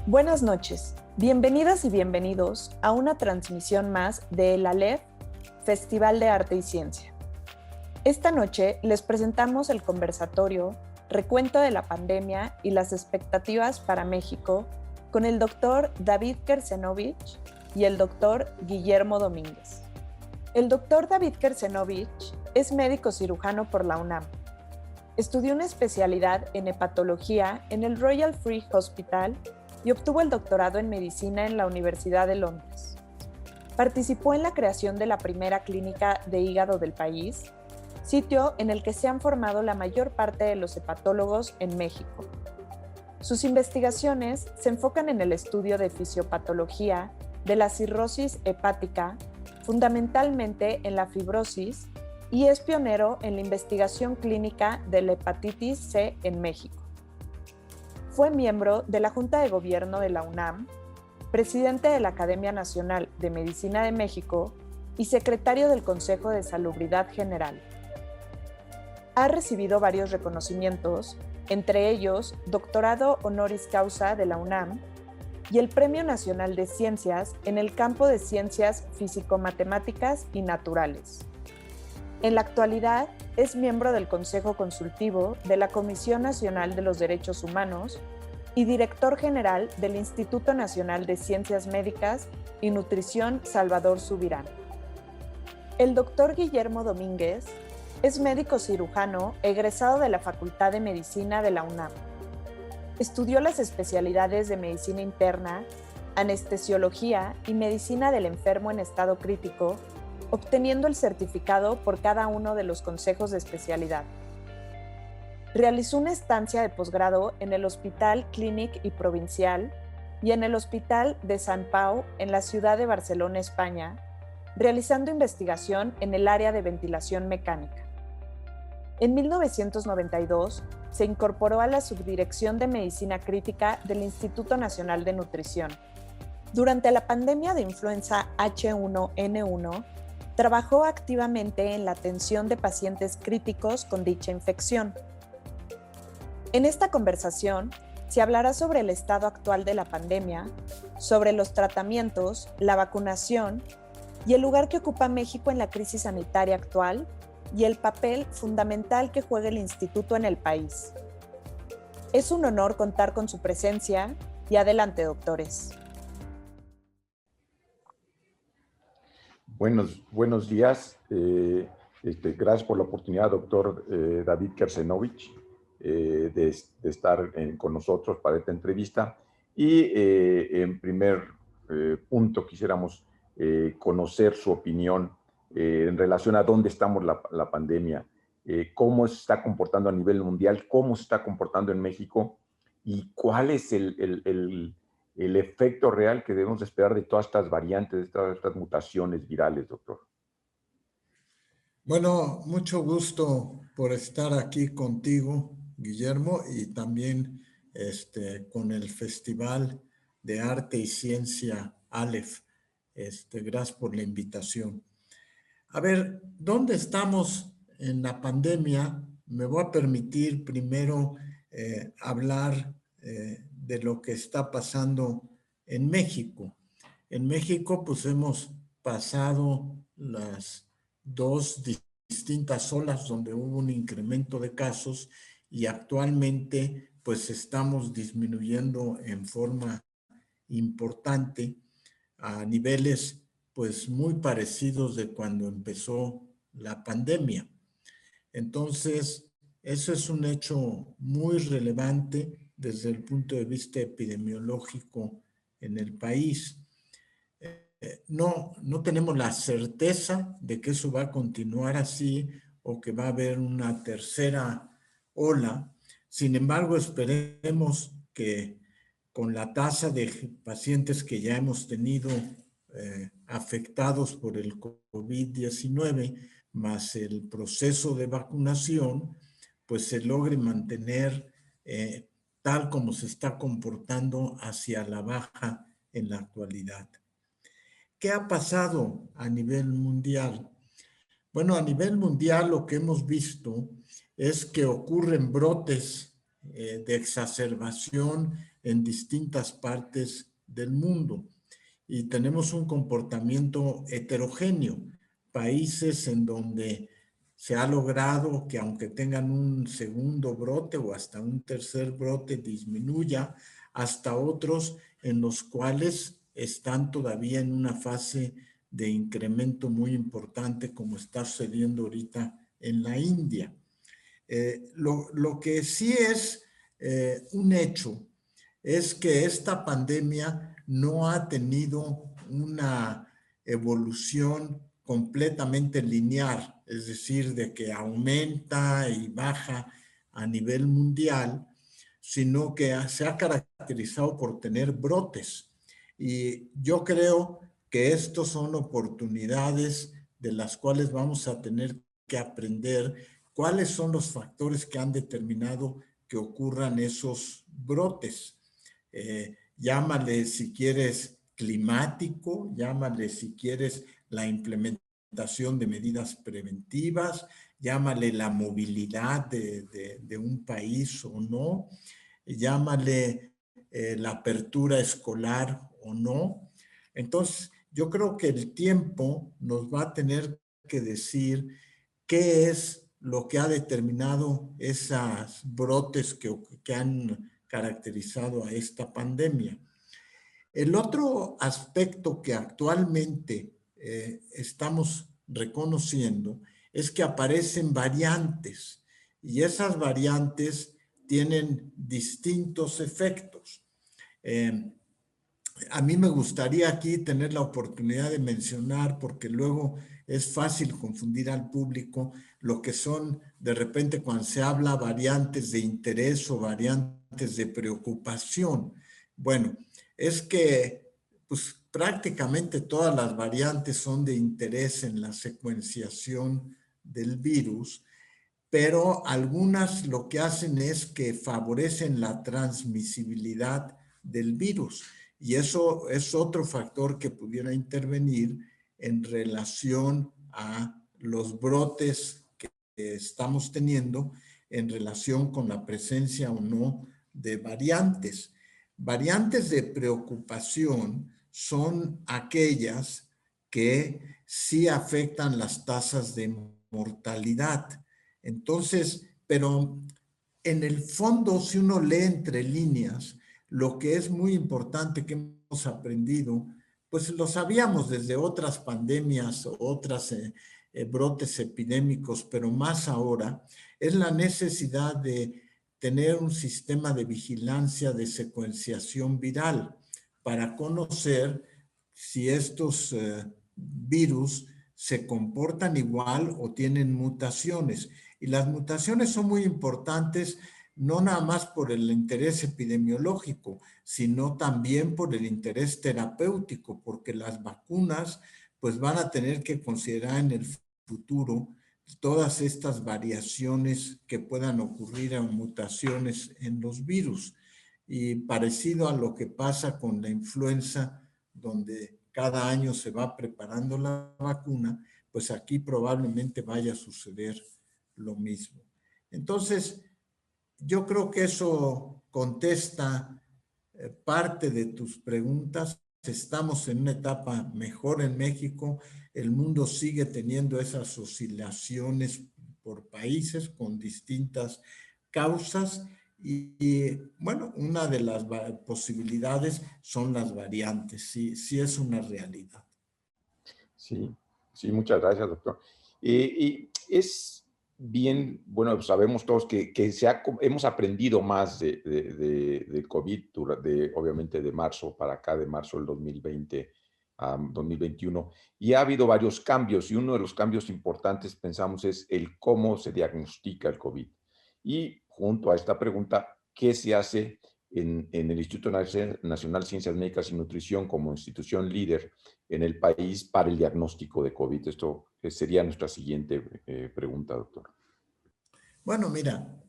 Buenas noches, bienvenidas y bienvenidos a una transmisión más de el Aleph, Festival de Arte y Ciencia. Esta noche les presentamos el conversatorio Recuento de la pandemia y las expectativas para México con el doctor David Kersenovich y el doctor Guillermo Domínguez. El doctor David Kersenovich es médico cirujano por la UNAM. Estudió una especialidad en hepatología en el Royal Free Hospital y obtuvo el doctorado en medicina en la Universidad de Londres. Participó en la creación de la primera clínica de hígado del país, sitio en el que se han formado la mayor parte de los hepatólogos en México. Sus investigaciones se enfocan en el estudio de fisiopatología de la cirrosis hepática, fundamentalmente en la fibrosis, y es pionero en la investigación clínica de la hepatitis C en México. Fue miembro de la Junta de Gobierno de la UNAM, presidente de la Academia Nacional de Medicina de México y secretario del Consejo de Salubridad General. Ha recibido varios reconocimientos, entre ellos doctorado honoris causa de la UNAM y el Premio Nacional de Ciencias en el campo de ciencias físico-matemáticas y naturales. En la actualidad es miembro del Consejo Consultivo de la Comisión Nacional de los Derechos Humanos y director general del Instituto Nacional de Ciencias Médicas y Nutrición Salvador Subirán. El doctor Guillermo Domínguez es médico cirujano egresado de la Facultad de Medicina de la UNAM. Estudió las especialidades de medicina interna, anestesiología y medicina del enfermo en estado crítico, obteniendo el certificado por cada uno de los consejos de especialidad. Realizó una estancia de posgrado en el Hospital Clínic y Provincial y en el Hospital de Sant Pau en la ciudad de Barcelona, España, realizando investigación en el área de ventilación mecánica. En 1992 se incorporó a la Subdirección de Medicina Crítica del Instituto Nacional de Nutrición. Durante la pandemia de influenza H1N1, trabajó activamente en la atención de pacientes críticos con dicha infección. En esta conversación se hablará sobre el estado actual de la pandemia, sobre los tratamientos, la vacunación y el lugar que ocupa México en la crisis sanitaria actual y el papel fundamental que juega el instituto en el país. Es un honor contar con su presencia y adelante, doctores. Buenos días. Gracias por la oportunidad, doctor David Kersenovich, de estar con nosotros para esta entrevista. Y en primer punto quisiéramos conocer su opinión en relación a dónde estamos la pandemia, cómo se está comportando a nivel mundial, cómo se está comportando en México y cuál es el efecto real que debemos esperar de todas estas variantes, de todas estas mutaciones virales, doctor. Bueno, mucho gusto por estar aquí contigo, Guillermo, y también con el Festival de Arte y Ciencia Aleph. Gracias por la invitación. A ver, ¿dónde estamos en la pandemia? Me voy a permitir primero hablar de lo que está pasando en México. En México, pues hemos pasado las dos distintas olas donde hubo un incremento de casos y actualmente pues estamos disminuyendo en forma importante a niveles pues muy parecidos de cuando empezó la pandemia. Entonces, eso es un hecho muy relevante desde el punto de vista epidemiológico en el país. No tenemos la certeza de que eso va a continuar así o que va a haber una tercera ola. Sin embargo, esperemos que con la tasa de pacientes que ya hemos tenido afectados por el COVID-19, más el proceso de vacunación, pues se logre mantener tal como se está comportando hacia la baja en la actualidad. ¿Qué ha pasado a nivel mundial? Bueno, a nivel mundial lo que hemos visto es que ocurren brotes de exacerbación en distintas partes del mundo. Y tenemos un comportamiento heterogéneo. Países en donde se ha logrado que aunque tengan un segundo brote o hasta un tercer brote disminuya, hasta otros en los cuales están todavía en una fase de incremento muy importante como está sucediendo ahorita en la India. Lo que sí es un hecho es que esta pandemia no ha tenido una evolución completamente lineal, es decir, de que aumenta y baja a nivel mundial, sino que se ha caracterizado por tener brotes. Y yo creo que estos son oportunidades de las cuales vamos a tener que aprender cuáles son los factores que han determinado que ocurran esos brotes. Llámale si quieres climático, llámale si quieres la implementación de medidas preventivas, llámale la movilidad de un país o no, llámale la apertura escolar o no. Entonces, yo creo que el tiempo nos va a tener que decir qué es lo que ha determinado esos brotes que han caracterizado a esta pandemia. El otro aspecto que actualmente estamos reconociendo es que aparecen variantes y esas variantes tienen distintos efectos. A mí me gustaría aquí tener la oportunidad de mencionar, porque luego es fácil confundir al público, lo que son de repente cuando se habla variantes de interés o variantes de preocupación. Bueno, es que pues, prácticamente todas las variantes son de interés en la secuenciación del virus, pero algunas lo que hacen es que favorecen la transmisibilidad del virus. Y eso es otro factor que pudiera intervenir en relación a los brotes que estamos teniendo en relación con la presencia o no de variantes. Variantes de preocupación son aquellas que sí afectan las tasas de mortalidad. Entonces, pero en el fondo, si uno lee entre líneas, lo que es muy importante que hemos aprendido, pues lo sabíamos desde otras pandemias o otros brotes epidémicos, pero más ahora, es la necesidad de tener un sistema de vigilancia de secuenciación viral para conocer si estos virus se comportan igual o tienen mutaciones. Y las mutaciones son muy importantes, no nada más por el interés epidemiológico, sino también por el interés terapéutico, porque las vacunas pues van a tener que considerar en el futuro todas estas variaciones que puedan ocurrir en mutaciones en los virus. Y parecido a lo que pasa con la influenza, donde cada año se va preparando la vacuna, pues aquí probablemente vaya a suceder lo mismo. Entonces, yo creo que eso contesta parte de tus preguntas. Estamos en una etapa mejor en México. El mundo sigue teniendo esas oscilaciones por países con distintas causas y bueno, una de las posibilidades son las variantes. Sí, sí es una realidad. Sí, sí, muchas gracias, doctor. Y es bien, bueno, sabemos todos que hemos aprendido más de COVID, obviamente de marzo para acá, de marzo del 2020 a 2021, y ha habido varios cambios, y uno de los cambios importantes, pensamos, es el cómo se diagnostica el COVID. Y junto a esta pregunta, ¿qué se hace en el Instituto Nacional de Ciencias Médicas y Nutrición como institución líder en el país para el diagnóstico de COVID? Esto sería nuestra siguiente pregunta, doctor. Bueno, mira,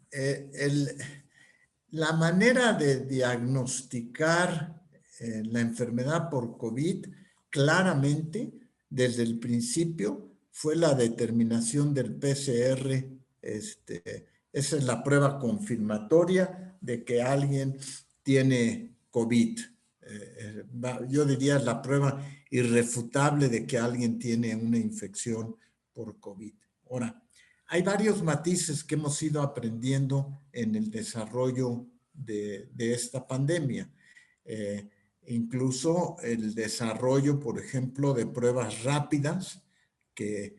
la manera de diagnosticar la enfermedad por COVID claramente desde el principio fue la determinación del PCR. Esa es la prueba confirmatoria de que alguien tiene COVID. Yo diría la prueba irrefutable de que alguien tiene una infección por COVID. Ahora, hay varios matices que hemos ido aprendiendo en el desarrollo de esta pandemia. Incluso el desarrollo, por ejemplo, de pruebas rápidas que,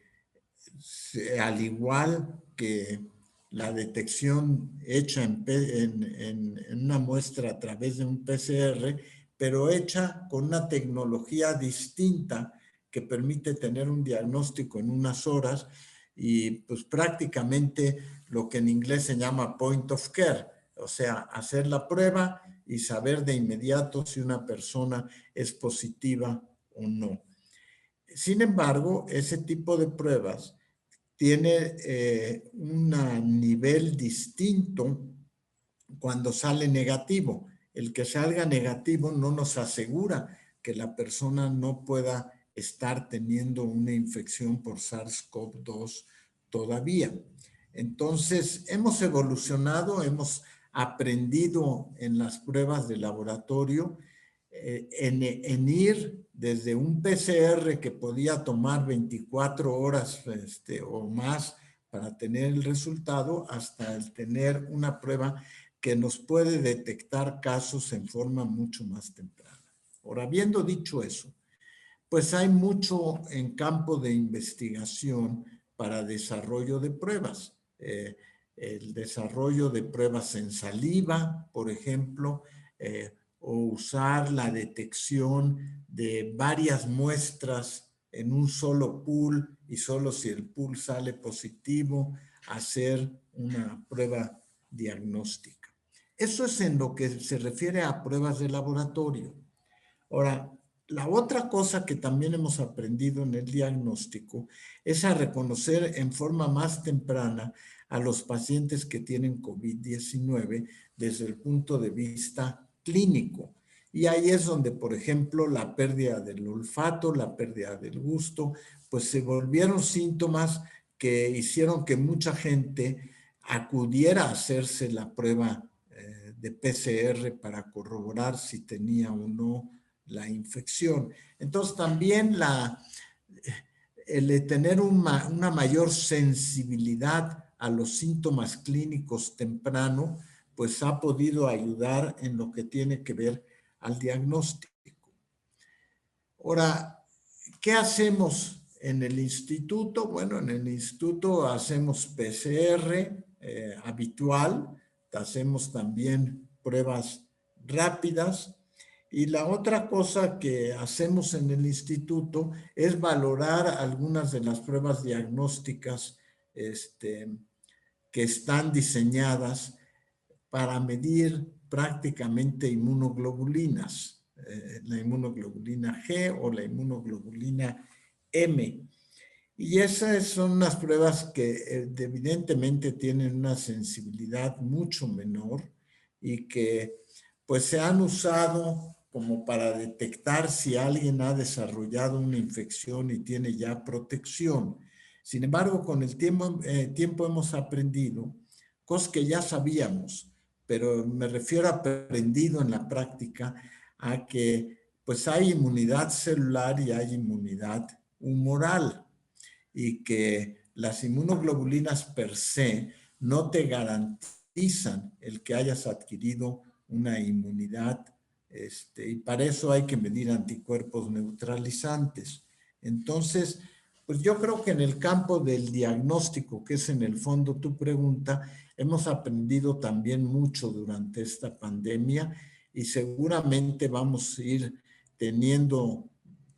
al igual que la detección hecha en una muestra a través de un PCR, pero hecha con una tecnología distinta que permite tener un diagnóstico en unas horas y pues prácticamente lo que en inglés se llama point of care, o sea, hacer la prueba y saber de inmediato si una persona es positiva o no. Sin embargo, ese tipo de pruebas tiene un nivel distinto cuando sale negativo. El que salga negativo no nos asegura que la persona no pueda estar teniendo una infección por SARS-CoV-2 todavía. Entonces, hemos evolucionado, hemos aprendido en las pruebas de laboratorio en ir desde un PCR que podía tomar 24 horas o más para tener el resultado hasta el tener una prueba que nos puede detectar casos en forma mucho más temprana. Ahora, habiendo dicho eso, pues hay mucho en campo de investigación para desarrollo de pruebas. El desarrollo de pruebas en saliva, por ejemplo, o usar la detección de varias muestras en un solo pool y solo si el pool sale positivo, hacer una prueba diagnóstica. Eso es en lo que se refiere a pruebas de laboratorio. Ahora, la otra cosa que también hemos aprendido en el diagnóstico es a reconocer en forma más temprana a los pacientes que tienen COVID-19 desde el punto de vista clínico. Y ahí es donde, por ejemplo, la pérdida del olfato, la pérdida del gusto, pues se volvieron síntomas que hicieron que mucha gente acudiera a hacerse la prueba de PCR para corroborar si tenía o no la infección. Entonces también el de tener una mayor sensibilidad a los síntomas clínicos temprano, pues ha podido ayudar en lo que tiene que ver al diagnóstico. Ahora, ¿qué hacemos en el instituto? Bueno, en el instituto hacemos PCR habitual, hacemos también pruebas rápidas. Y la otra cosa que hacemos en el instituto es valorar algunas de las pruebas diagnósticas que están diseñadas para medir prácticamente inmunoglobulinas, la inmunoglobulina G o la inmunoglobulina M. Y esas son unas pruebas que evidentemente tienen una sensibilidad mucho menor y que pues se han usado como para detectar si alguien ha desarrollado una infección y tiene ya protección. Sin embargo, con el tiempo hemos aprendido cosas que ya sabíamos, pero me refiero a aprendido en la práctica a que pues hay inmunidad celular y hay inmunidad humoral y que las inmunoglobulinas per se no te garantizan el que hayas adquirido una inmunidad y para eso hay que medir anticuerpos neutralizantes. Entonces, pues yo creo que en el campo del diagnóstico, que es en el fondo tu pregunta, hemos aprendido también mucho durante esta pandemia y seguramente vamos a ir teniendo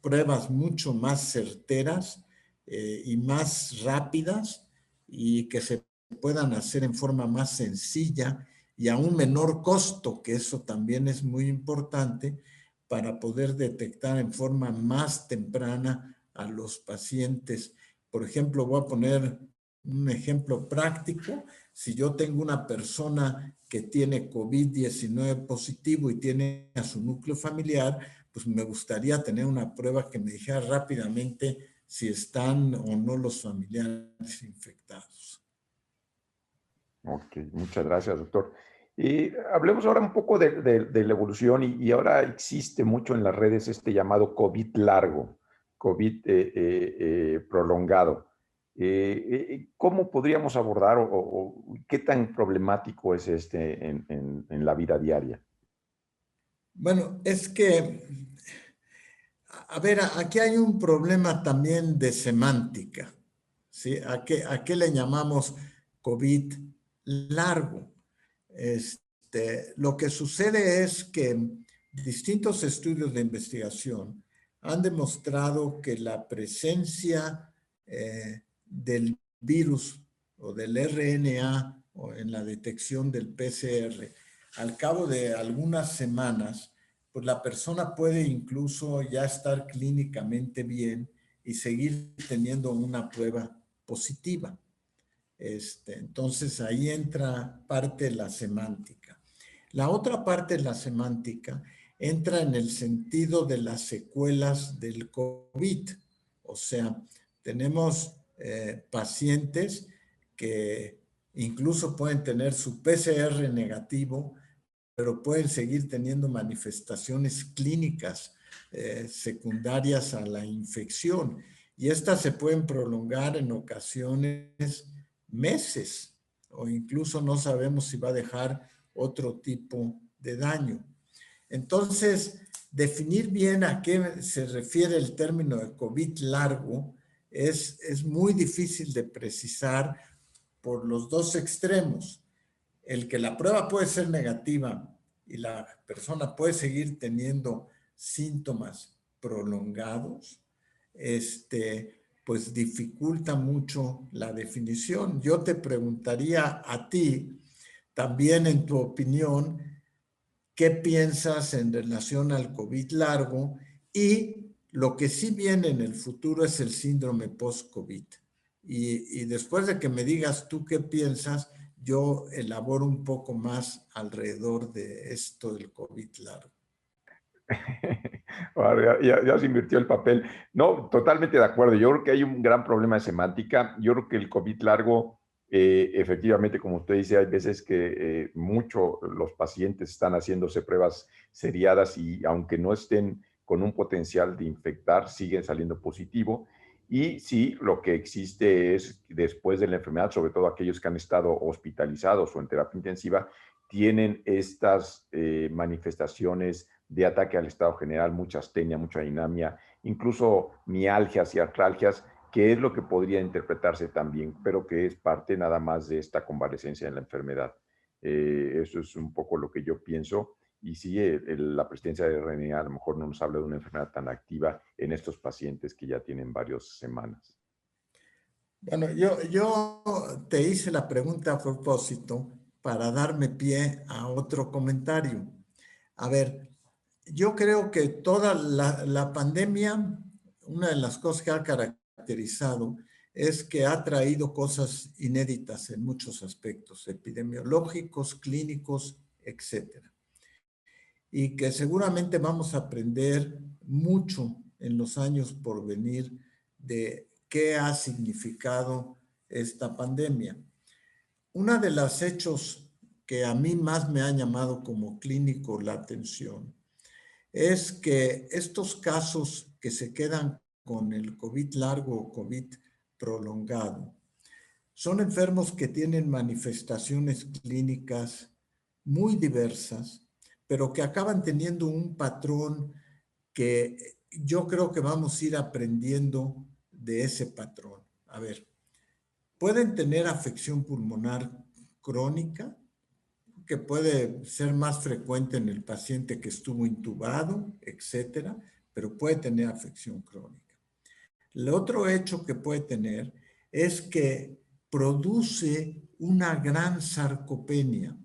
pruebas mucho más certeras y más rápidas y que se puedan hacer en forma más sencilla y a un menor costo, que eso también es muy importante para poder detectar en forma más temprana a los pacientes. Por ejemplo, voy a poner un ejemplo práctico. Si yo tengo una persona que tiene COVID-19 positivo y tiene a su núcleo familiar, pues me gustaría tener una prueba que me dijera rápidamente si están o no los familiares infectados. Ok, muchas gracias, doctor. Hablemos ahora un poco de la evolución y ahora existe mucho en las redes este llamado COVID largo, COVID prolongado. ¿Cómo podríamos abordar o qué tan problemático es este en la vida diaria? Bueno, es que, a ver, aquí hay un problema también de semántica, ¿sí? ¿A qué le llamamos COVID largo? Lo que sucede es que distintos estudios de investigación han demostrado que la presencia del virus o del RNA o en la detección del PCR, al cabo de algunas semanas, pues la persona puede incluso ya estar clínicamente bien y seguir teniendo una prueba positiva. Entonces ahí entra parte de la semántica. La otra parte de la semántica entra en el sentido de las secuelas del COVID. O sea, tenemos pacientes que incluso pueden tener su PCR negativo, pero pueden seguir teniendo manifestaciones clínicas secundarias a la infección. Y estas se pueden prolongar en ocasiones meses, o incluso no sabemos si va a dejar otro tipo de daño. Entonces, definir bien a qué se refiere el término de COVID largo es muy difícil de precisar por los dos extremos. El que la prueba puede ser negativa y la persona puede seguir teniendo síntomas prolongados, pues dificulta mucho la definición. Yo te preguntaría a ti, también en tu opinión, ¿qué piensas en relación al COVID largo? Y lo que sí viene en el futuro es el síndrome post-COVID. Y después de que me digas tú qué piensas, yo elaboro un poco más alrededor de esto del COVID largo. Ahora ya se invirtió el papel. No, totalmente de acuerdo. Yo creo que hay un gran problema de semántica. Yo creo que el COVID largo, efectivamente, como usted dice, hay veces que mucho los pacientes están haciéndose pruebas seriadas y aunque no estén con un potencial de infectar, siguen saliendo positivo. Y sí, lo que existe es, después de la enfermedad, sobre todo aquellos que han estado hospitalizados o en terapia intensiva, tienen estas manifestaciones de ataque al estado general, mucha astenia, mucha dinamia, incluso mialgias y artralgias, que es lo que podría interpretarse también, pero que es parte nada más de esta convalescencia de la enfermedad. Eso es un poco lo que yo pienso. Y sí, la presencia de RNA a lo mejor no nos habla de una enfermedad tan activa en estos pacientes que ya tienen varias semanas. Bueno, yo te hice la pregunta a propósito para darme pie a otro comentario. A ver, yo creo que toda la pandemia, una de las cosas que ha caracterizado es que ha traído cosas inéditas en muchos aspectos, epidemiológicos, clínicos, etcétera. Y que seguramente vamos a aprender mucho en los años por venir de qué ha significado esta pandemia. Una de los hechos que a mí más me ha llamado como clínico la atención es que estos casos que se quedan con el COVID largo o COVID prolongado son enfermos que tienen manifestaciones clínicas muy diversas, pero que acaban teniendo un patrón que yo creo que vamos a ir aprendiendo de ese patrón. A ver, pueden tener afección pulmonar crónica, que puede ser más frecuente en el paciente que estuvo intubado, etcétera, pero puede tener afección crónica. El otro hecho que puede tener es que produce una gran sarcopenia.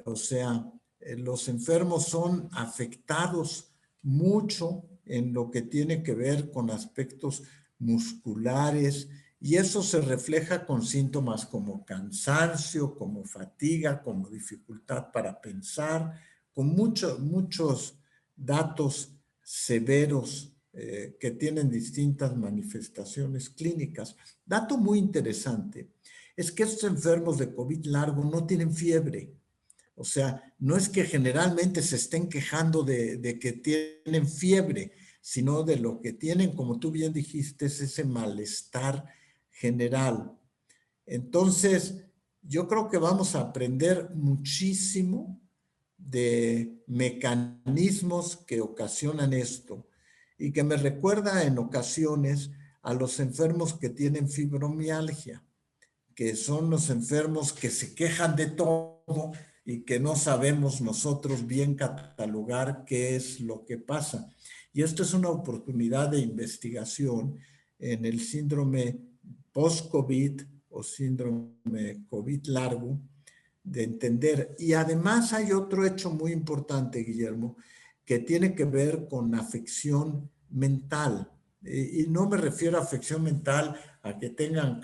O sea, los enfermos son afectados mucho en lo que tiene que ver con aspectos musculares y eso se refleja con síntomas como cansancio, como fatiga, como dificultad para pensar, con muchos datos severos que tienen distintas manifestaciones clínicas. Dato muy interesante es que estos enfermos de COVID largo no tienen fiebre. O sea, no es que generalmente se estén quejando de que tienen fiebre, sino de lo que tienen, como tú bien dijiste, es ese malestar general. Entonces, yo creo que vamos a aprender muchísimo de mecanismos que ocasionan esto y que me recuerda en ocasiones a los enfermos que tienen fibromialgia, que son los enfermos que se quejan de todo y que no sabemos nosotros bien catalogar qué es lo que pasa. Y esto es una oportunidad de investigación en el síndrome post-COVID o síndrome COVID largo, de entender. Y además hay otro hecho muy importante, Guillermo, que tiene que ver con afección mental. Y no me refiero a afección mental a que tengan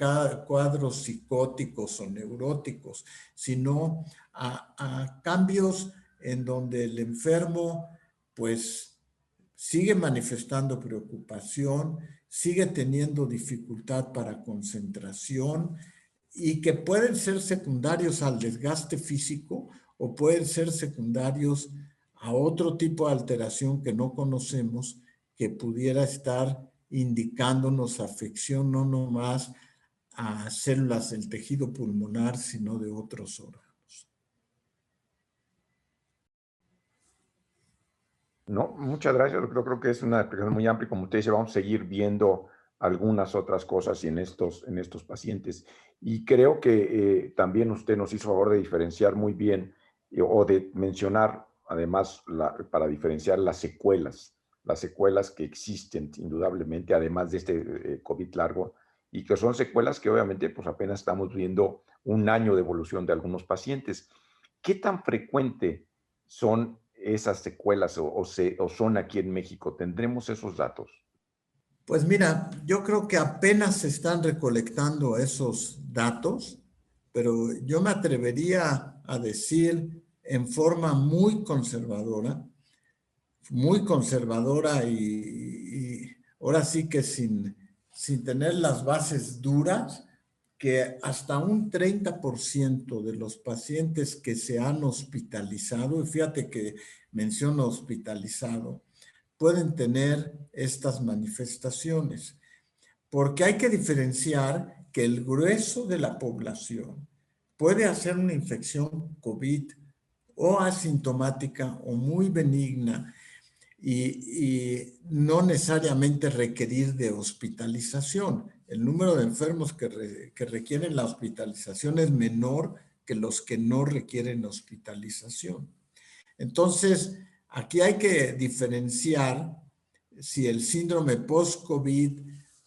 cuadros psicóticos o neuróticos, sino a cambios en donde el enfermo pues sigue manifestando preocupación, sigue teniendo dificultad para concentración y que pueden ser secundarios al desgaste físico o pueden ser secundarios a otro tipo de alteración que no conocemos que pudiera estar indicándonos afección no nomás a células del tejido pulmonar, sino de otros órganos. No, muchas gracias. Creo que es una explicación muy amplia. Como usted dice, vamos a seguir viendo algunas otras cosas en estos pacientes. Y creo que también usted nos hizo favor de diferenciar muy bien o de mencionar, además, para diferenciar las secuelas que existen indudablemente, además de este COVID largo, y que son secuelas que obviamente pues apenas estamos viendo un año de evolución de algunos pacientes. ¿Qué tan frecuente son esas secuelas o son aquí en México? ¿Tendremos esos datos? Pues mira, yo creo que apenas se están recolectando esos datos, pero yo me atrevería a decir en forma muy conservadora y ahora sí que sin tener las bases duras, que hasta un 30% de los pacientes que se han hospitalizado, y fíjate que menciono hospitalizado, pueden tener estas manifestaciones, porque hay que diferenciar que el grueso de la población puede hacer una infección COVID o asintomática o muy benigna y no necesariamente requerir de hospitalización. El número de enfermos que requieren la hospitalización es menor que los que no requieren hospitalización. Entonces, aquí hay que diferenciar si el síndrome post-COVID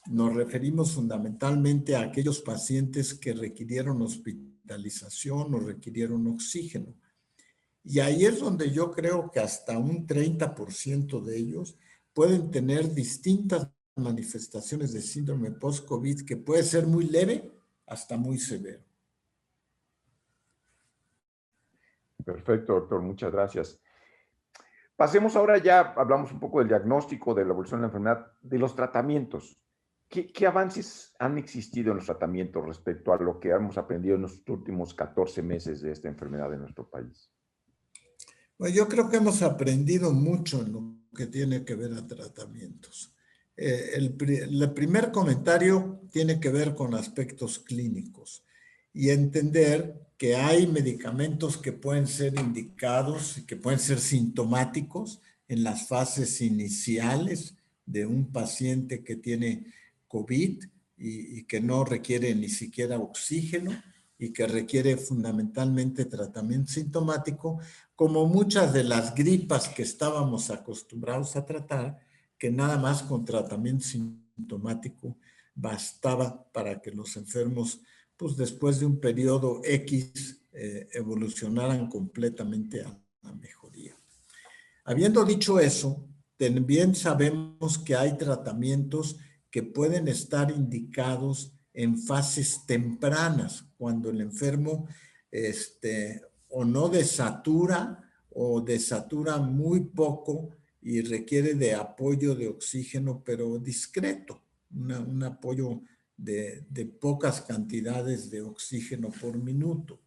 nos referimos fundamentalmente a aquellos pacientes que requirieron hospitalización o requirieron oxígeno. Y ahí es donde yo creo que hasta un 30% de ellos pueden tener distintas manifestaciones de síndrome post-COVID que puede ser muy leve hasta muy severo. Perfecto, doctor. Muchas gracias. Pasemos ahora ya, hablamos un poco del diagnóstico, de la evolución de la enfermedad, de los tratamientos. ¿Qué avances han existido en los tratamientos respecto a lo que hemos aprendido en los últimos 14 meses de esta enfermedad en nuestro país? Pues yo creo que hemos aprendido mucho en lo que tiene que ver a tratamientos. El primer comentario tiene que ver con aspectos clínicos y entender que hay medicamentos que pueden ser indicados y que pueden ser sintomáticos en las fases iniciales de un paciente que tiene COVID y que no requiere ni siquiera oxígeno y que requiere fundamentalmente tratamiento sintomático, como muchas de las gripas que estábamos acostumbrados a tratar, que nada más con tratamiento sintomático bastaba para que los enfermos, pues después de un periodo X, evolucionaran completamente a la mejoría. Habiendo dicho eso, también sabemos que hay tratamientos que pueden estar indicados en fases tempranas, cuando el enfermo o no desatura o desatura muy poco y requiere de apoyo de oxígeno, pero discreto, un apoyo de pocas cantidades de oxígeno por minuto.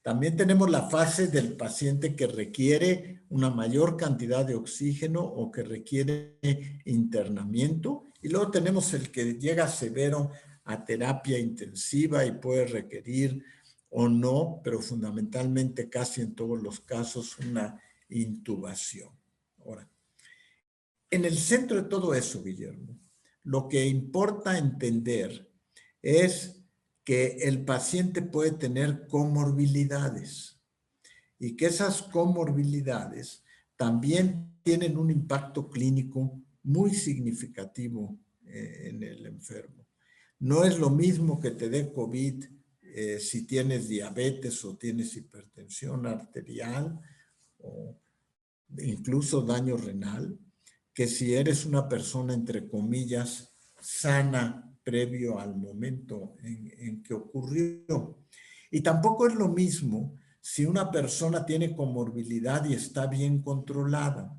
También tenemos la fase del paciente que requiere una mayor cantidad de oxígeno o que requiere internamiento. Y luego tenemos el que llega severo a terapia intensiva y puede requerir o no, pero fundamentalmente casi en todos los casos una intubación. Ahora, en el centro de todo eso, Guillermo, lo que importa entender es que el paciente puede tener comorbilidades y que esas comorbilidades también tienen un impacto clínico muy significativo en el enfermo. No es lo mismo que te dé COVID si tienes diabetes o tienes hipertensión arterial o incluso daño renal, que si eres una persona, entre comillas, sana previo al momento en que ocurrió. Y tampoco es lo mismo si una persona tiene comorbilidad y está bien controlada.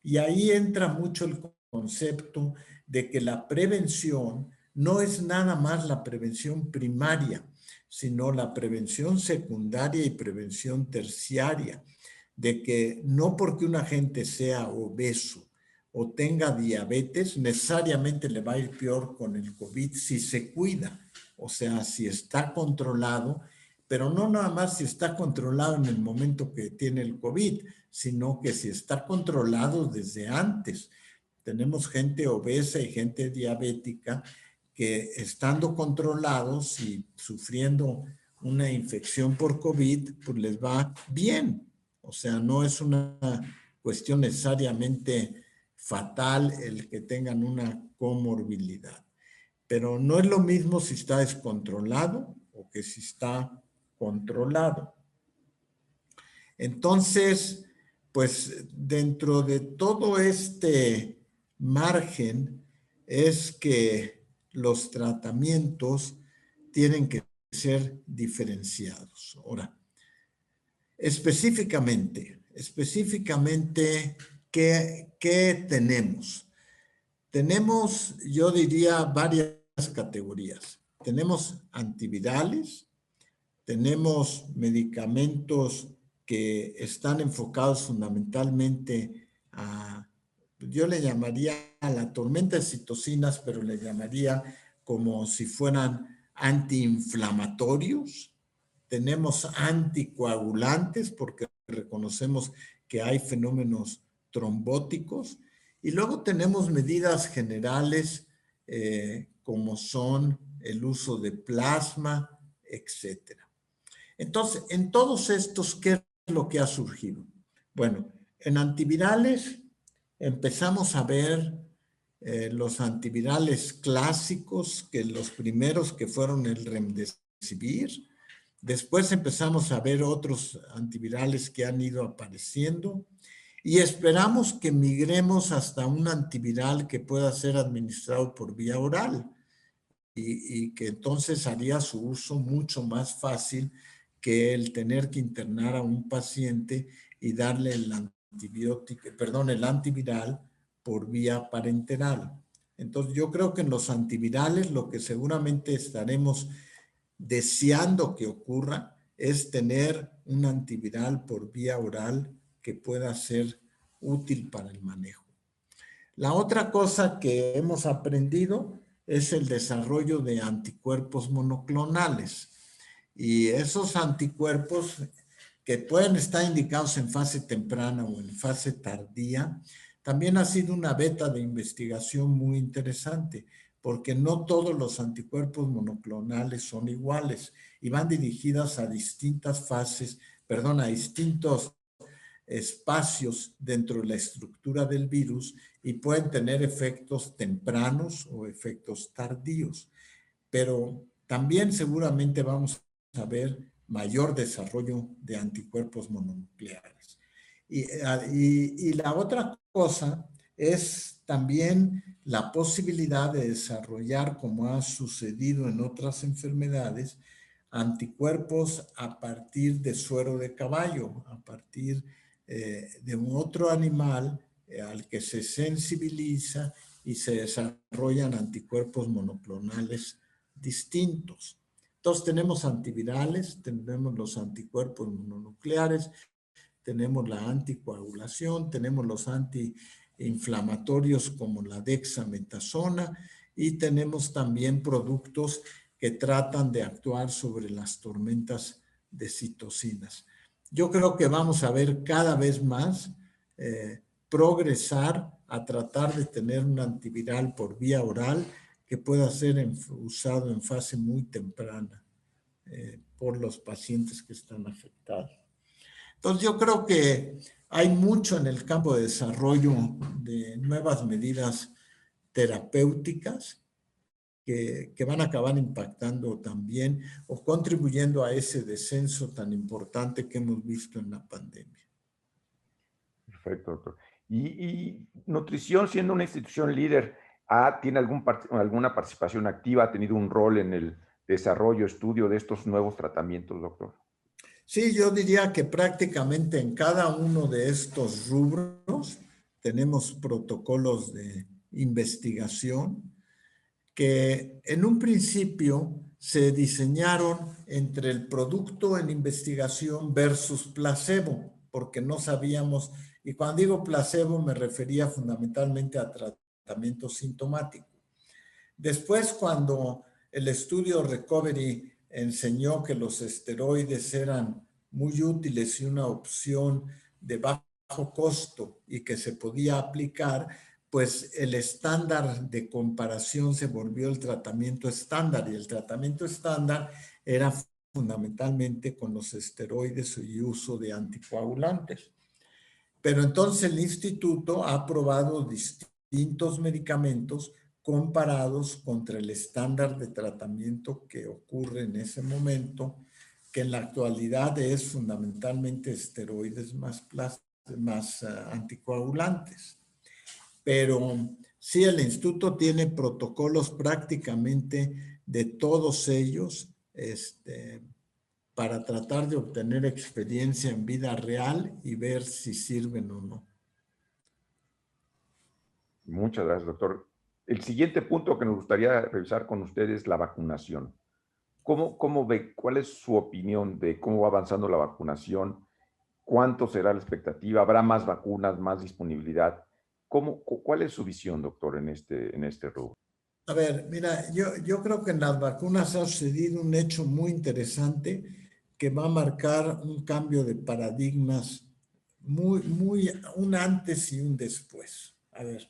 Y ahí entra mucho el concepto de que la prevención no es nada más la prevención primaria, sino la prevención secundaria y prevención terciaria, de que no porque una gente sea obeso o tenga diabetes, necesariamente le va a ir peor con el COVID si se cuida, o sea, si está controlado, pero no nada más si está controlado en el momento que tiene el COVID, sino que si está controlado desde antes. Tenemos gente obesa y gente diabética que estando controlados y sufriendo una infección por COVID, pues les va bien. O sea, no es una cuestión necesariamente fatal el que tengan una comorbilidad. Pero no es lo mismo si está descontrolado o que si está controlado. Entonces, pues dentro de todo este margen es que los tratamientos tienen que ser diferenciados. Ahora, específicamente, ¿qué tenemos? Tenemos, yo diría, varias categorías. Tenemos antivirales, tenemos medicamentos que están enfocados fundamentalmente a, yo le llamaría a la tormenta de citocinas, pero le llamaría como si fueran antiinflamatorios. Tenemos anticoagulantes porque reconocemos que hay fenómenos trombóticos. Y luego tenemos medidas generales como son el uso de plasma, etcétera. Entonces, en todos estos, ¿qué es lo que ha surgido? Bueno, en antivirales empezamos a ver los antivirales clásicos, que los primeros que fueron el Remdesivir. Después empezamos a ver otros antivirales que han ido apareciendo y esperamos que migremos hasta un antiviral que pueda ser administrado por vía oral y que entonces haría su uso mucho más fácil que el tener que internar a un paciente y darle el antibiótico, perdón, el antiviral por vía parenteral. Entonces yo creo que en los antivirales lo que seguramente estaremos deseando que ocurra es tener un antiviral por vía oral que pueda ser útil para el manejo. La otra cosa que hemos aprendido es el desarrollo de anticuerpos monoclonales. Y esos anticuerpos que pueden estar indicados en fase temprana o en fase tardía, también ha sido una beta de investigación muy interesante, porque no todos los anticuerpos monoclonales son iguales y van dirigidas a distintas fases, perdón, a distintos espacios dentro de la estructura del virus y pueden tener efectos tempranos o efectos tardíos. Pero también seguramente vamos a ver mayor desarrollo de anticuerpos mononucleares. Y la otra cosa es también la posibilidad de desarrollar, como ha sucedido en otras enfermedades, anticuerpos a partir de suero de caballo, a partir de un otro animal al que se sensibiliza y se desarrollan anticuerpos monoclonales distintos. Entonces tenemos antivirales, tenemos los anticuerpos mononucleares, tenemos la anticoagulación, tenemos los antiinflamatorios como la dexametasona y tenemos también productos que tratan de actuar sobre las tormentas de citocinas. Yo creo que vamos a ver cada vez más progresar a tratar de tener un antiviral por vía oral que pueda ser usado en fase muy temprana por los pacientes que están afectados. Entonces yo creo que hay mucho en el campo de desarrollo de nuevas medidas terapéuticas que van a acabar impactando también o contribuyendo a ese descenso tan importante que hemos visto en la pandemia. Perfecto, doctor. Y nutrición, siendo una institución líder, ¿tiene alguna participación activa? ¿Ha tenido un rol en el desarrollo, estudio de estos nuevos tratamientos, doctor? Sí, yo diría que prácticamente en cada uno de estos rubros tenemos protocolos de investigación que en un principio se diseñaron entre el producto en investigación versus placebo, porque no sabíamos, y cuando digo placebo me refería fundamentalmente a tratamiento sintomático. Después, cuando el estudio Recovery enseñó que los esteroides eran muy útiles y una opción de bajo costo y que se podía aplicar, pues el estándar de comparación se volvió el tratamiento estándar, y el tratamiento estándar era fundamentalmente con los esteroides y uso de anticoagulantes. Pero entonces el instituto ha aprobado distintos medicamentos comparados contra el estándar de tratamiento que ocurre en ese momento, que en la actualidad es fundamentalmente esteroides más anticoagulantes. Pero sí, el instituto tiene protocolos prácticamente de todos ellos para tratar de obtener experiencia en vida real y ver si sirven o no. Muchas gracias, doctor. El siguiente punto que nos gustaría revisar con usted es la vacunación. ¿Cómo ve? ¿Cuál es su opinión de cómo va avanzando la vacunación? ¿Cuánto será la expectativa? ¿Habrá más vacunas, más disponibilidad? ¿Cuál es su visión, doctor, en este rubro? A ver, mira, yo creo que en las vacunas ha sucedido un hecho muy interesante que va a marcar un cambio de paradigmas un antes y un después. A ver,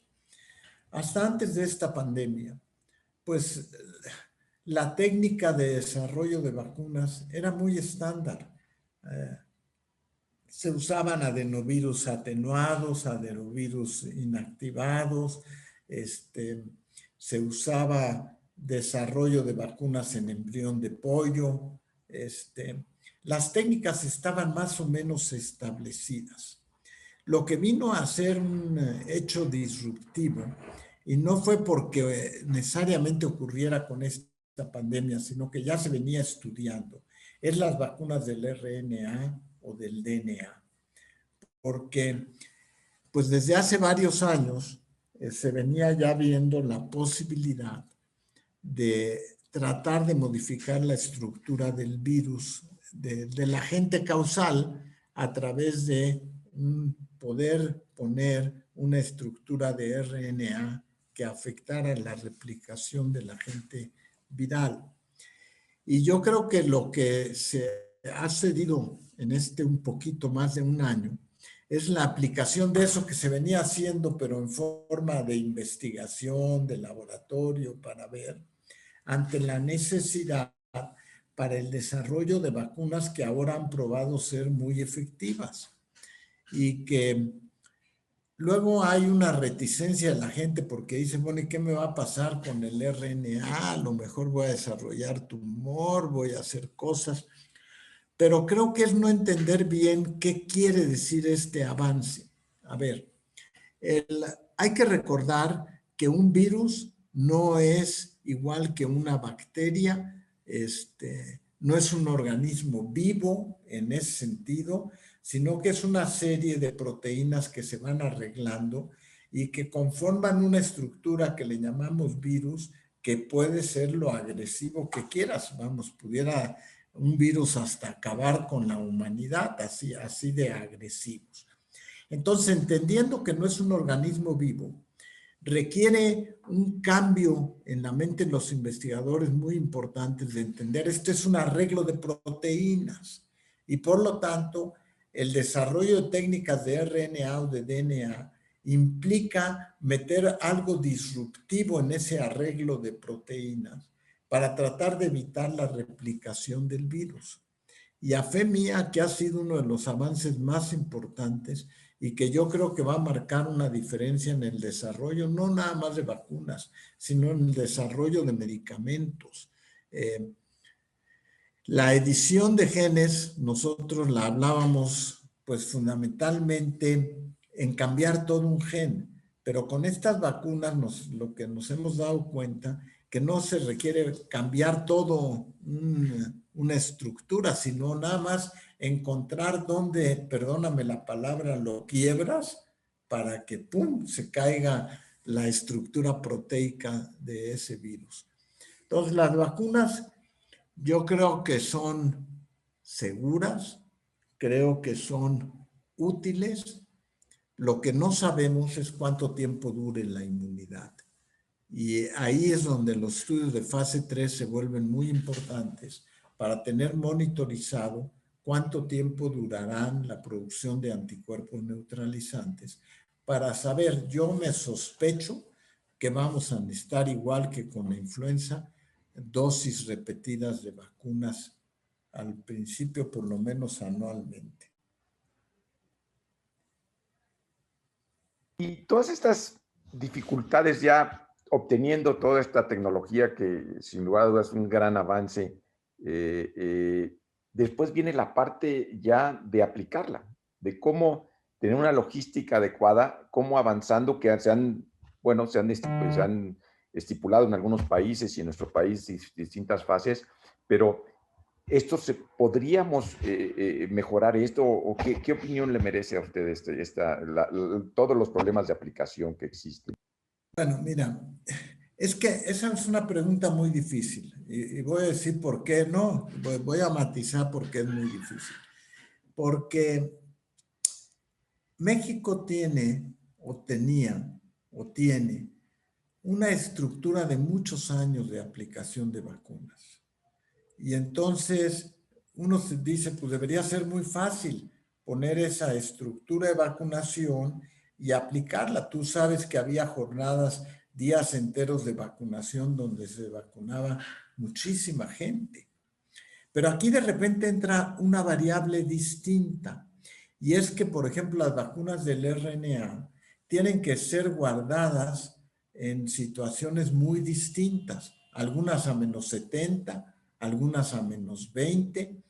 hasta antes de esta pandemia, pues la técnica de desarrollo de vacunas era muy estándar. Se usaban adenovirus atenuados, adenovirus inactivados, se usaba desarrollo de vacunas en embrión de pollo. Las técnicas estaban más o menos establecidas. Lo que vino a ser un hecho disruptivo, y no fue porque necesariamente ocurriera con esta pandemia, sino que ya se venía estudiando, es las vacunas del RNA o del DNA. Porque pues desde hace varios años se venía ya viendo la posibilidad de tratar de modificar la estructura del virus, del agente causal, a través de poder poner una estructura de RNA que afectara la replicación del agente viral. Y yo creo que lo que se ha sucedido en un poquito más de un año es la aplicación de eso que se venía haciendo, pero en forma de investigación, de laboratorio, para ver, ante la necesidad para el desarrollo de vacunas que ahora han probado ser muy efectivas. Y que luego hay una reticencia de la gente porque dicen, bueno, ¿y qué me va a pasar con el RNA? A lo mejor voy a desarrollar tumor, voy a hacer cosas. Pero creo que es no entender bien qué quiere decir este avance. A ver, hay que recordar que un virus no es igual que una bacteria, no es un organismo vivo en ese sentido, sino que es una serie de proteínas que se van arreglando y que conforman una estructura que le llamamos virus, que puede ser lo agresivo que quieras. Vamos, pudiera un virus hasta acabar con la humanidad, así de agresivos. Entonces, entendiendo que no es un organismo vivo, requiere un cambio en la mente de los investigadores muy importantes de entender, este es un arreglo de proteínas y por lo tanto el desarrollo de técnicas de RNA o de DNA implica meter algo disruptivo en ese arreglo de proteínas para tratar de evitar la replicación del virus. Y a fe mía que ha sido uno de los avances más importantes y que yo creo que va a marcar una diferencia en el desarrollo, no nada más de vacunas, sino en el desarrollo de medicamentos. La edición de genes, nosotros la hablábamos pues fundamentalmente en cambiar todo un gen, pero con estas vacunas lo que nos hemos dado cuenta que no se requiere cambiar todo una estructura, sino nada más encontrar dónde, perdóname la palabra, lo quiebras para que ¡pum!, se caiga la estructura proteica de ese virus. Entonces, las vacunas yo creo que son seguras, creo que son útiles. Lo que no sabemos es cuánto tiempo dure la inmunidad. Y ahí es donde los estudios de fase 3 se vuelven muy importantes para tener monitorizado cuánto tiempo durarán la producción de anticuerpos neutralizantes. Para saber, yo me sospecho que vamos a necesitar, igual que con la influenza, dosis repetidas de vacunas al principio, por lo menos anualmente. Y todas estas dificultades ya obteniendo toda esta tecnología que sin lugar a dudas es un gran avance, después viene la parte ya de aplicarla, de cómo tener una logística adecuada, cómo avanzando, que se han estipulado en algunos países y en nuestro país distintas fases, pero ¿podríamos mejorar esto? ¿O qué opinión le merece a usted todos los problemas de aplicación que existen? Bueno, mira, es que esa es una pregunta muy difícil y voy a decir por qué no, voy a matizar por qué es muy difícil. Porque México tiene o tiene una estructura de muchos años de aplicación de vacunas. Y entonces uno se dice, pues debería ser muy fácil poner esa estructura de vacunación y aplicarla. Tú sabes que había jornadas, días enteros de vacunación donde se vacunaba muchísima gente. Pero aquí de repente entra una variable distinta. Y es que, por ejemplo, las vacunas del RNA tienen que ser guardadas en situaciones muy distintas. Algunas a -70, algunas a -20.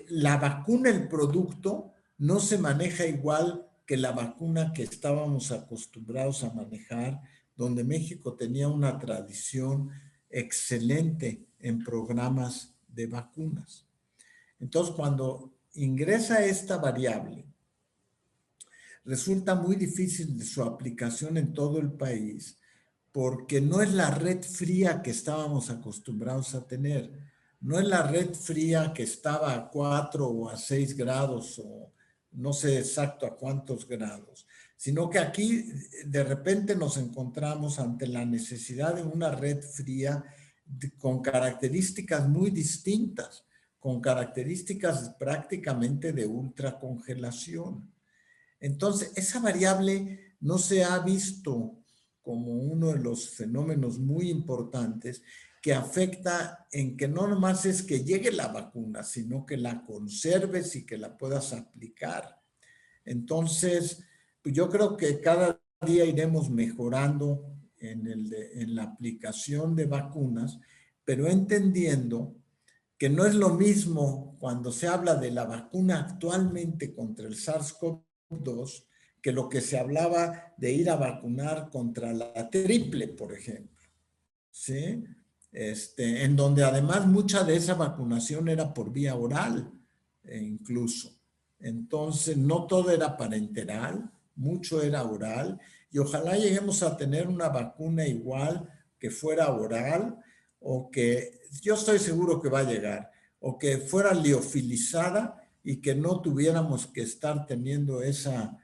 La vacuna, el producto, no se maneja igual que la vacuna que estábamos acostumbrados a manejar, donde México tenía una tradición excelente en programas de vacunas. Entonces, cuando ingresa esta variable, resulta muy difícil de su aplicación en todo el país, porque no es la red fría que estábamos acostumbrados a tener. No es la red fría que estaba a 4 o a 6 grados o no sé exacto a cuántos grados, sino que aquí de repente nos encontramos ante la necesidad de una red fría con características muy distintas, con características prácticamente de ultracongelación. Entonces, esa variable no se ha visto como uno de los fenómenos muy importantes que afecta en que no nomás es que llegue la vacuna, sino que la conserves y que la puedas aplicar. Entonces, pues yo creo que cada día iremos mejorando en la aplicación de vacunas, pero entendiendo que no es lo mismo cuando se habla de la vacuna actualmente contra el SARS-CoV-2 que lo que se hablaba de ir a vacunar contra la triple, por ejemplo, ¿sí? En donde además mucha de esa vacunación era por vía oral, incluso. Entonces, no todo era parenteral, mucho era oral, y ojalá lleguemos a tener una vacuna igual que fuera oral o que yo estoy seguro que va a llegar, o que fuera liofilizada y que no tuviéramos que estar teniendo esa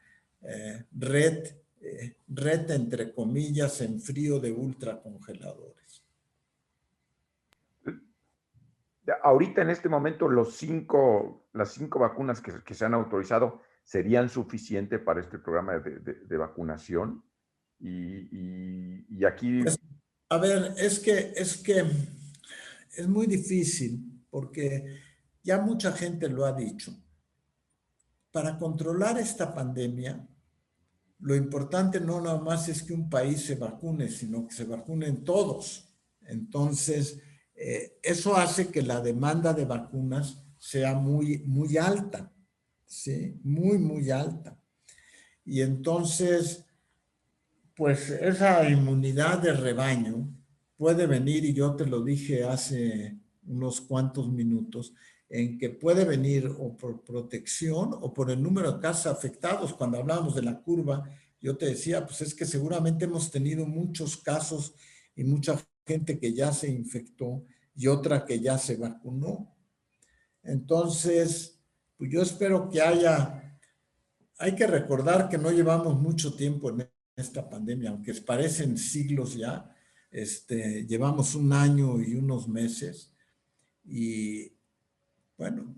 red entre comillas en frío de ultracongeladores. Ahorita en este momento las cinco vacunas que se han autorizado serían suficientes para este programa de vacunación. Y aquí... Pues, a ver, es que es muy difícil porque ya mucha gente lo ha dicho. Para controlar esta pandemia, lo importante no nada más es que un país se vacune, sino que se vacunen todos. Entonces, eso hace que la demanda de vacunas sea muy alta, ¿sí? Muy alta. Y entonces, pues esa inmunidad de rebaño puede venir, y yo te lo dije hace unos cuantos minutos, en que puede venir o por protección o por el número de casos afectados. Cuando hablábamos de la curva, yo te decía, pues es que seguramente hemos tenido muchos casos y mucha gente que ya se infectó y otra que ya se vacunó. Entonces, pues yo espero que hay que recordar que no llevamos mucho tiempo en esta pandemia, aunque parecen siglos ya, llevamos un año y unos meses y bueno,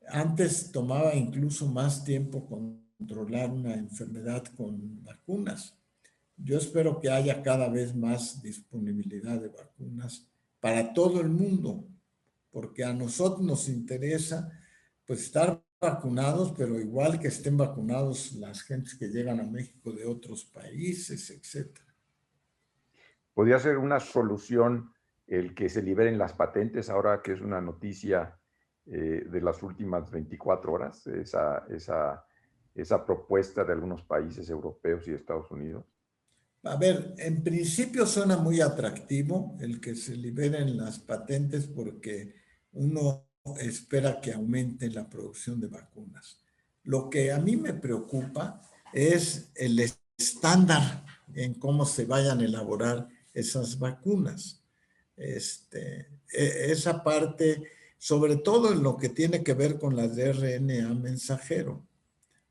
antes tomaba incluso más tiempo controlar una enfermedad con vacunas. Yo espero que haya cada vez más disponibilidad de vacunas para todo el mundo, porque a nosotros nos interesa pues estar vacunados, pero igual que estén vacunados las gentes que llegan a México de otros países, etcétera. ¿Podría ser una solución el que se liberen las patentes ahora que es una noticia de las últimas 24 horas, esa propuesta de algunos países europeos y Estados Unidos? A ver, en principio suena muy atractivo el que se liberen las patentes porque uno espera que aumente la producción de vacunas. Lo que a mí me preocupa es el estándar en cómo se vayan a elaborar esas vacunas. Esa parte, sobre todo en lo que tiene que ver con las de RNA mensajero.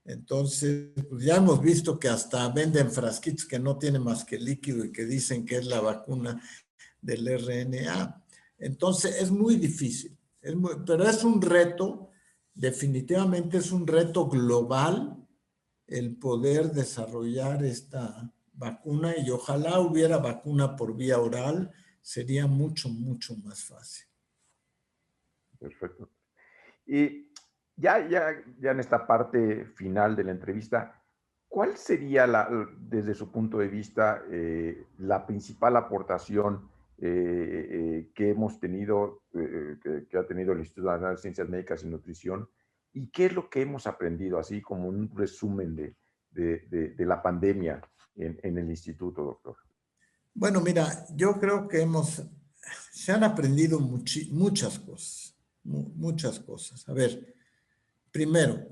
Entonces, pues ya hemos visto que hasta venden frasquitos que no tienen más que líquido y que dicen que es la vacuna del RNA. Entonces, es muy difícil, pero es un reto, definitivamente es un reto global el poder desarrollar esta vacuna y ojalá hubiera vacuna por vía oral, sería mucho más fácil. Perfecto. Y ya en esta parte final de la entrevista, ¿cuál sería, desde su punto de vista, la principal aportación que hemos tenido, que ha tenido el Instituto Nacional de Ciencias Médicas y Nutrición? ¿Y qué es lo que hemos aprendido, así como un resumen de la pandemia en el instituto, doctor? Bueno, mira, yo creo que se han aprendido muchas cosas, muchas cosas. A ver, primero,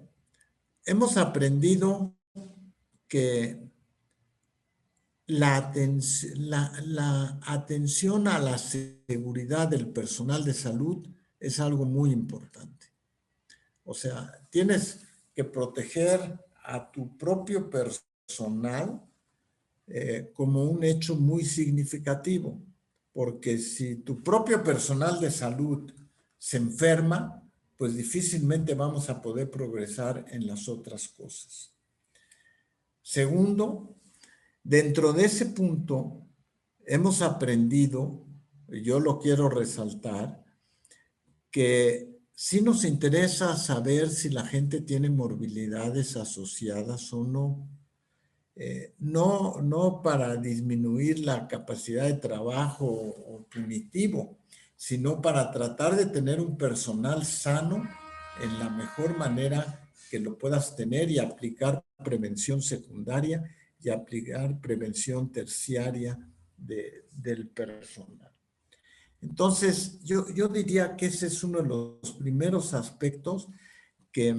hemos aprendido que la atención a la seguridad del personal de salud es algo muy importante. O sea, tienes que proteger a tu propio personal como un hecho muy significativo, porque si tu propio personal de salud se enferma, pues difícilmente vamos a poder progresar en las otras cosas. Segundo, dentro de ese punto, hemos aprendido, y yo lo quiero resaltar, que sí nos interesa saber si la gente tiene morbilidades asociadas o no. No para disminuir la capacidad de trabajo o punitivo, sino para tratar de tener un personal sano en la mejor manera que lo puedas tener y aplicar prevención secundaria y aplicar prevención terciaria del personal. Entonces, yo diría que ese es uno de los primeros aspectos que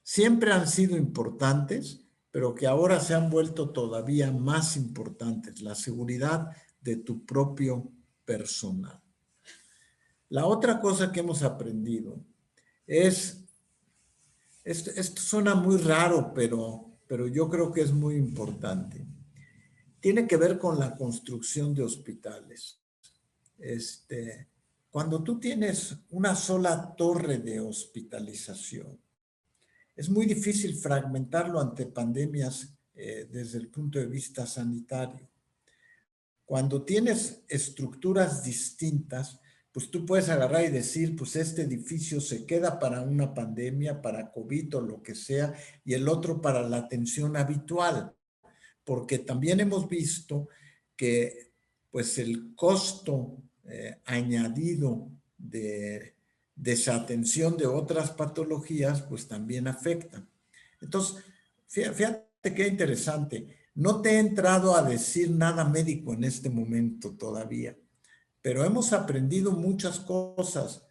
siempre han sido importantes, pero que ahora se han vuelto todavía más importantes, la seguridad de tu propio personal. La otra cosa que hemos aprendido es, esto suena muy raro, pero yo creo que es muy importante. Tiene que ver con la construcción de hospitales. Cuando tú tienes una sola torre de hospitalización, es muy difícil fragmentarlo ante pandemias desde el punto de vista sanitario. Cuando tienes estructuras distintas, pues tú puedes agarrar y decir, pues este edificio se queda para una pandemia, para COVID o lo que sea, y el otro para la atención habitual. Porque también hemos visto que pues el costo añadido de desatención de otras patologías pues también afecta. Entonces, fíjate qué interesante. No te he entrado a decir nada médico en este momento todavía, pero hemos aprendido muchas cosas.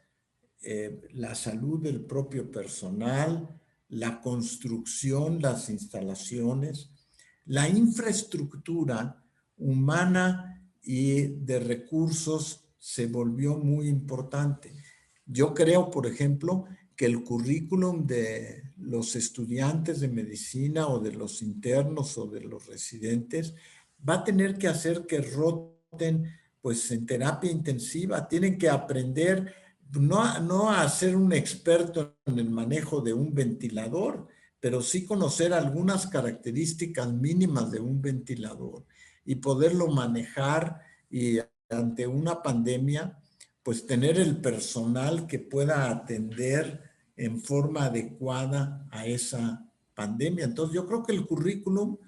La salud del propio personal, la construcción, las instalaciones, la infraestructura humana y de recursos se volvió muy importante. Yo creo, por ejemplo, que el currículum de los estudiantes de medicina o de los internos o de los residentes va a tener que hacer que roten pues en terapia intensiva, tienen que aprender no a ser un experto en el manejo de un ventilador, pero sí conocer algunas características mínimas de un ventilador y poderlo manejar y ante una pandemia, pues tener el personal que pueda atender en forma adecuada a esa pandemia. Entonces yo creo que el currículum,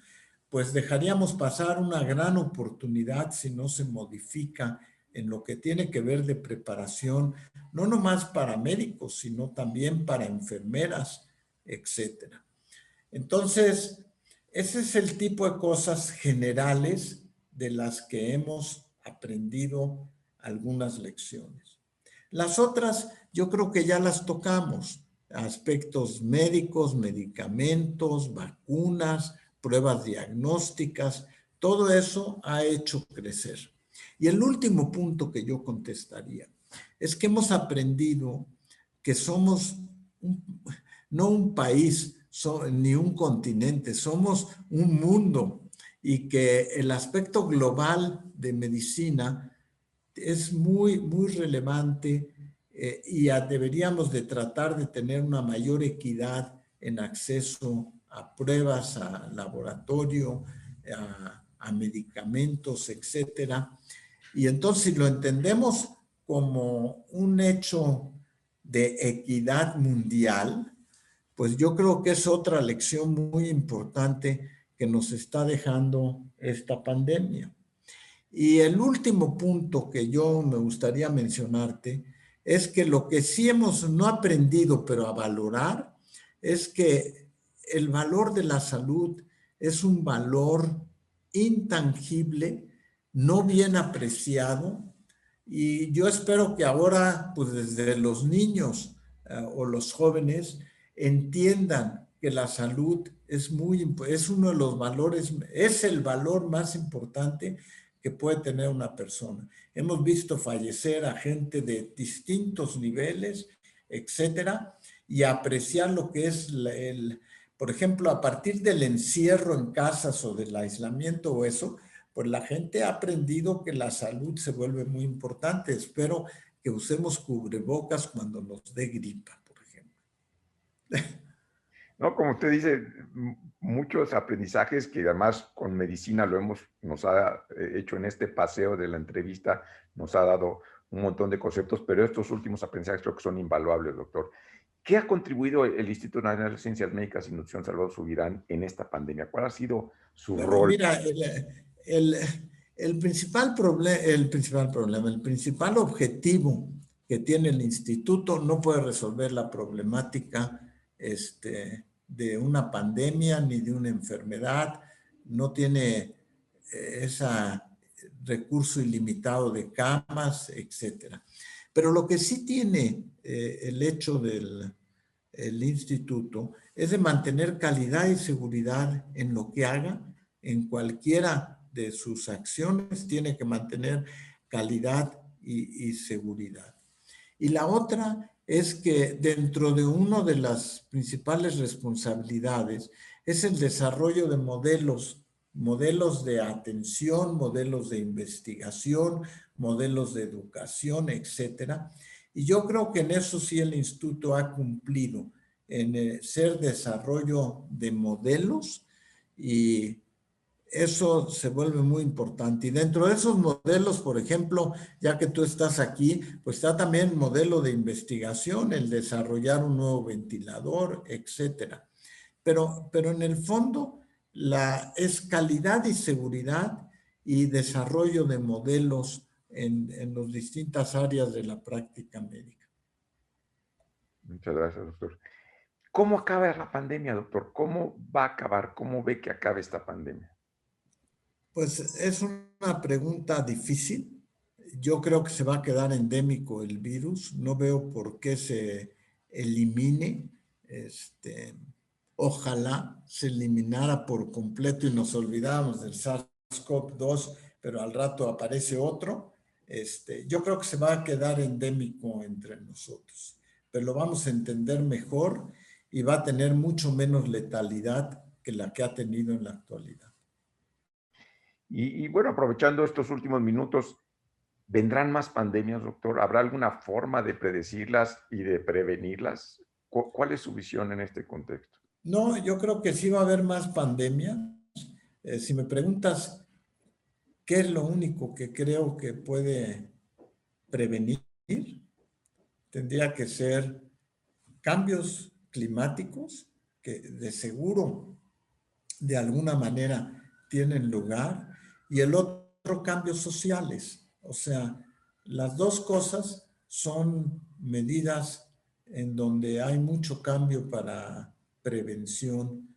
pues dejaríamos pasar una gran oportunidad si no se modifica en lo que tiene que ver de preparación, no nomás para médicos, sino también para enfermeras, etcétera. Entonces, ese es el tipo de cosas generales de las que hemos aprendido algunas lecciones. Las otras, yo creo que ya las tocamos. Aspectos médicos, medicamentos, vacunas, pruebas diagnósticas, todo eso ha hecho crecer. Y el último punto que yo contestaría es que hemos aprendido que somos no un país ni un continente, somos un mundo y que el aspecto global de medicina es muy, muy relevante y deberíamos de tratar de tener una mayor equidad en acceso a pruebas, a laboratorio, a medicamentos, etcétera. Y entonces, si lo entendemos como un hecho de equidad mundial, pues yo creo que es otra lección muy importante que nos está dejando esta pandemia. Y el último punto que yo me gustaría mencionarte es que lo que sí hemos no aprendido, pero a valorar, es que el valor de la salud es un valor intangible, no bien apreciado, y yo espero que ahora, pues desde los niños o los jóvenes, entiendan que la salud es uno de los valores, es el valor más importante que puede tener una persona. Hemos visto fallecer a gente de distintos niveles, etcétera, y apreciar lo que es por ejemplo, a partir del encierro en casas o del aislamiento o eso, pues la gente ha aprendido que la salud se vuelve muy importante. Espero que usemos cubrebocas cuando nos dé gripa, por ejemplo. No, como usted dice, muchos aprendizajes que además con medicina nos ha hecho en este paseo de la entrevista, nos ha dado un montón de conceptos, pero estos últimos aprendizajes creo que son invaluables, doctor. ¿Qué ha contribuido el Instituto Nacional de Ciencias Médicas y Nutrición Salvador Subirán en esta pandemia? ¿Cuál ha sido su rol? Mira, el principal objetivo que tiene el instituto no puede resolver la problemática de una pandemia ni de una enfermedad, no tiene ese recurso ilimitado de camas, etcétera. Pero lo que sí tiene el hecho del instituto es de mantener calidad y seguridad en lo que haga, en cualquiera de sus acciones, tiene que mantener calidad y seguridad. Y la otra es que dentro de una de las principales responsabilidades es el desarrollo de modelos de atención, modelos de investigación, modelos de educación, etcétera. Y yo creo que en eso sí el instituto ha cumplido, en ser desarrollo de modelos, y eso se vuelve muy importante. Y dentro de esos modelos, por ejemplo, ya que tú estás aquí, pues está también el modelo de investigación, el desarrollar un nuevo ventilador, etcétera. Pero en el fondo, es calidad y seguridad y desarrollo de modelos en las distintas áreas de la práctica médica. Muchas gracias, doctor. ¿Cómo acaba la pandemia, doctor? ¿Cómo va a acabar? ¿Cómo ve que acabe esta pandemia? Pues es una pregunta difícil. Yo creo que se va a quedar endémico el virus. No veo por qué se elimine. Ojalá se eliminara por completo y nos olvidáramos del SARS-CoV-2, pero al rato aparece otro. Yo creo que se va a quedar endémico entre nosotros, pero lo vamos a entender mejor y va a tener mucho menos letalidad que la que ha tenido en la actualidad. Y bueno, aprovechando estos últimos minutos, ¿vendrán más pandemias, doctor? ¿Habrá alguna forma de predecirlas y de prevenirlas? ¿Cuál es su visión en este contexto? No, yo creo que sí va a haber más pandemia. Si me preguntas qué es lo único que creo que puede prevenir, tendría que ser cambios climáticos que de seguro de alguna manera tienen lugar, y el otro, cambios sociales. O sea, las dos cosas son medidas en donde hay mucho cambio para prevención,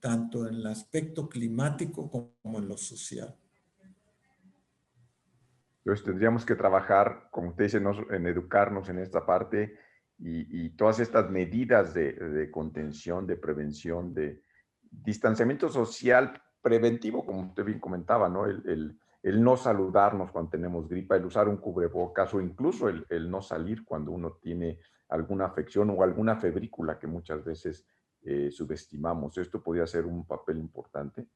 tanto en el aspecto climático como en lo social. Entonces tendríamos que trabajar, como usted dice, en educarnos en esta parte y todas estas medidas de contención, de prevención, de distanciamiento social preventivo, como usted bien comentaba, ¿no? El no saludarnos cuando tenemos gripa, el usar un cubrebocas o incluso el no salir cuando uno tiene alguna afección o alguna febrícula que muchas veces subestimamos. ¿Esto podría ser un papel importante?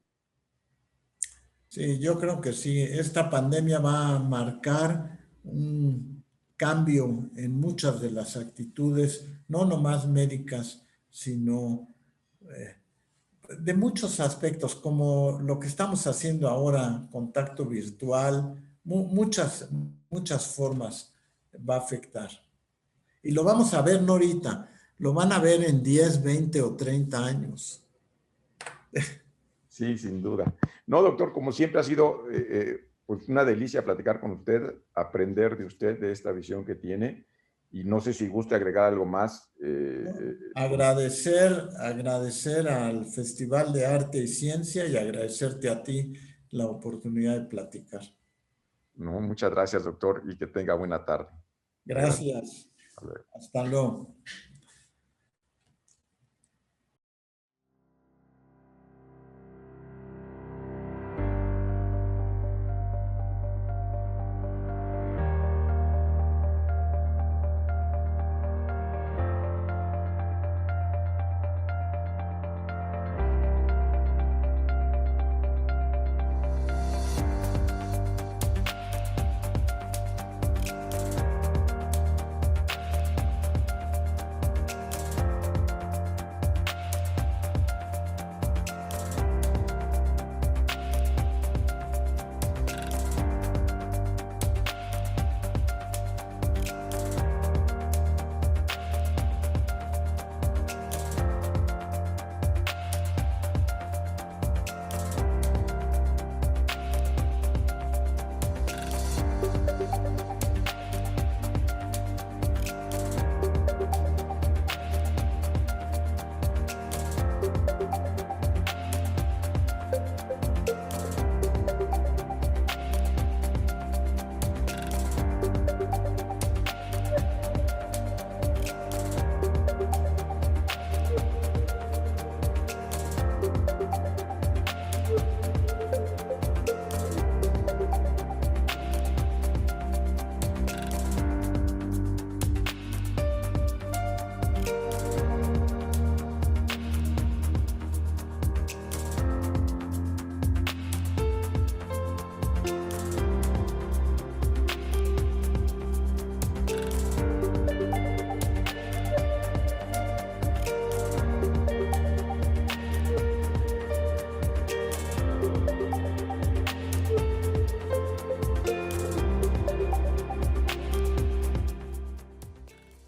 Sí, yo creo que sí. Esta pandemia va a marcar un cambio en muchas de las actitudes, no nomás médicas, sino de muchos aspectos, como lo que estamos haciendo ahora, contacto virtual, muchas formas va a afectar. Y lo vamos a ver no ahorita, lo van a ver en 10, 20 o 30 años. Sí, sin duda. No, doctor, como siempre ha sido pues una delicia platicar con usted, aprender de usted, de esta visión que tiene. Y no sé si gusta agregar algo más. Agradecer al Festival de Arte y Ciencia y agradecerte a ti la oportunidad de platicar. No, muchas gracias, doctor, y que tenga buena tarde. Gracias. Hasta luego. Hasta luego.